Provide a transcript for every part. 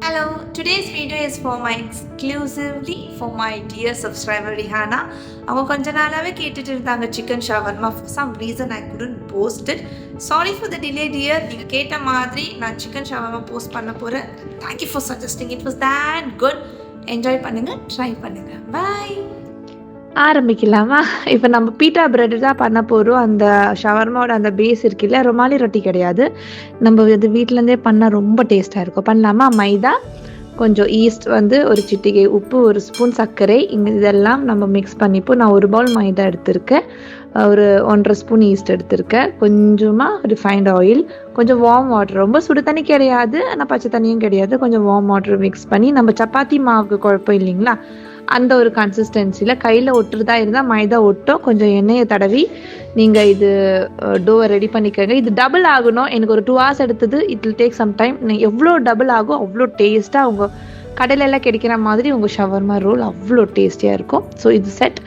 Hello, today's video is for my exclusively for my dear subscriber Rihanna. அவங்க கொஞ்ச நாளாவே கேட்டுட்டு இருந்தாங்க chicken shawarma. For some reason I couldn't post it. Sorry for the delay dear. நீங்க கேட்ட மாதிரி நான் சிக்கன் ஷவர்மா போஸ்ட் பண்ண போறேன். Thank you for suggesting. It was that good. Enjoy பண்ணுங்க, ட்ரை பண்ணுங்க. Bye. ஆரம்பிக்கலாமா? இப்போ நம்ம பீட்டா பிரெட் தான் பண்ண போகிறோம். அந்த ஷவர்மாவோட அந்த பேஸ் இருக்குல்ல, ரொமாலி ரொட்டி கிடையாது. நம்ம இது வீட்டிலேருந்தே பண்ணால் ரொம்ப டேஸ்ட்டாக இருக்கும். பண்ணலாமா? மைதா, கொஞ்சம் ஈஸ்ட், ஒரு சிட்டிகை உப்பு, ஒரு ஸ்பூன் சர்க்கரை, இதெல்லாம் நம்ம மிக்ஸ் பண்ணிப்போம். நான் ஒரு பவுல் மைதா எடுத்திருக்கேன், ஒரு 1.5 ஸ்பூன் ஈஸ்ட் எடுத்திருக்கேன், கொஞ்சமாக ரிஃபைண்ட் ஆயில், கொஞ்சம் வார்ம் வாட்டர், ரொம்ப சுடு தண்ணி கிடையாது, ஆனால் பச்சை தண்ணியும் கிடையாது, கொஞ்சம் வார்ம் வாட்டர் மிக்ஸ் பண்ணி நம்ம சப்பாத்தி மாவுக்கு குழப்பம் இல்லைங்களா, அந்த ஒரு கன்சிஸ்டன்சியில் கையில் ஒட்டுறதா இருந்தால் மைதா ஒட்டும். கொஞ்சம் எண்ணெயை தடவி நீங்கள் இது டோவை ரெடி பண்ணிக்கோங்க. இது டபுள் ஆகணும். எனக்கு ஒரு 2 hours எடுத்தது. It will take some time. எவ்வளோ டபுள் ஆகும் அவ்வளோ டேஸ்ட்டாக உங்கள் கடையிலெல்லாம் கிடைக்கிற மாதிரி உங்கள் ஷவர்மா ரோல் அவ்வளோ டேஸ்டியாக இருக்கும். ஸோ இது செட்.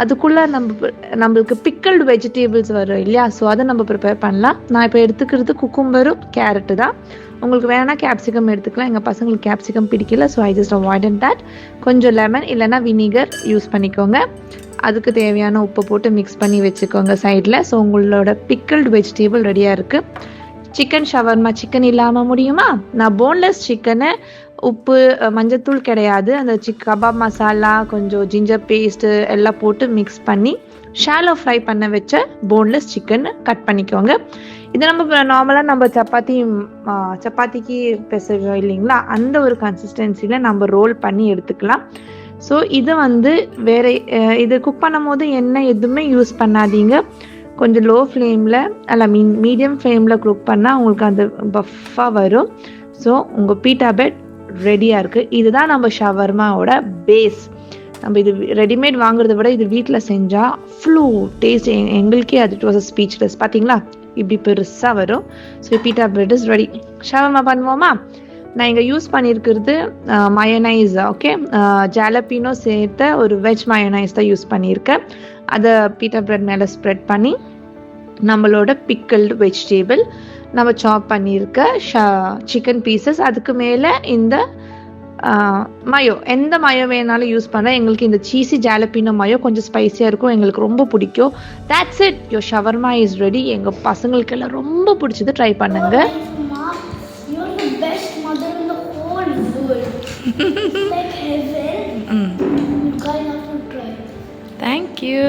அதுக்குள்ளே நம்மளுக்கு பிக்கல்டு வெஜிடபிள்ஸ் வரும் இல்லையா, ஸோ அதை நம்ம ப்ரிப்பேர் பண்ணலாம். நான் இப்போ எடுத்துக்கிறது குக்கும்பரும் கேரட்டு தான். உங்களுக்கு வேணா கேப்சிகம் எடுத்துக்கலாம். எங்கள் பசங்களுக்கு கேப்சிகம் பிடிக்கல, so I just avoided that. கொஞ்சம் லெமன் இல்லைனா வினிகர் யூஸ் பண்ணிக்கோங்க. அதுக்கு தேவையான உப்பு போட்டு மிக்ஸ் பண்ணி வச்சுக்கோங்க சைடில். ஸோ உங்களோட பிக்கல்டு வெஜிடபிள் ரெடியாக இருக்குது. சிக்கன் ஷவர்மா சிக்கன் இல்லாமல் முடியுமா? நான் போன்லெஸ் சிக்கனை உப்பு மஞ்சத்தூள் கிடையாது, அந்த கபாப் மசாலா, கொஞ்சம் ஜிஞ்சர் பேஸ்ட்டு எல்லாம் போட்டு மிக்ஸ் பண்ணி ஷாலோ ஃப்ரை பண்ண வச்ச போன்லெஸ் சிக்கன் கட் பண்ணிக்கோங்க. இதை நம்ம நார்மலாக நம்ம சப்பாத்திக்கு பெசறோம் இல்லைங்களா, அந்த ஒரு கன்சிஸ்டன்சியில் நம்ம ரோல் பண்ணி எடுத்துக்கலாம். ஸோ இது வேறு இது குக் பண்ணும் போது எண்ணெய் எதுவுமே யூஸ் பண்ணாதீங்க. கொஞ்சம் லோ ஃப்ளேமில் மீடியம் ஃப்ளேமில் குக் பண்ணால் உங்களுக்கு அந்த பஃப்பாக வரும். ஸோ உங்கள் பீட்டா பிரெட் ரெடியாக இருக்குது. இதுதான் நம்ம ஷவர்மாவோட பேஸ். நம்ம இது ரெடிமேட் வாங்குறத விட இது வீட்டில் செஞ்சால் அவ்வளோ டேஸ்ட். எங்களுக்கே அது இட் வாஸ் அ ஸ்பீச்லெஸ். பார்த்தீங்களா, இப்படி பெருசாக வரும். So beta bread is ready. Shawarma பண்ணுவோமா? நான் இங்கே யூஸ் பண்ணியிருக்கிறது மயோனைஸ். ஓகே, ஜாலபினோ சேர்த்த ஒரு வெஜ் மயோனைஸ் தான் யூஸ் பண்ணியிருக்கேன். அதை பீட்டா பிரெட் மேலே ஸ்ப்ரெட் பண்ணி நம்மளோட பிக்கல்டு வெஜிடபிள், நம்ம சாப் பண்ணியிருக்க சிக்கன் பீசஸ், அதுக்கு மேலே இந்த மயோ, எந்த மயோ வேணாலும் யூஸ் பண்ணுறேன். எங்களுக்கு இந்த சீஸி ஜாலபினோ மயோ கொஞ்சம் ஸ்பைஸியாக இருக்கும், எங்களுக்கு ரொம்ப பிடிக்கும். That's it, your shawarma is ready. எங்கள் பசங்களுக்கு எல்லாம் ரொம்ப பிடிச்சது. ட்ரை பண்ணுங்க. Thank you.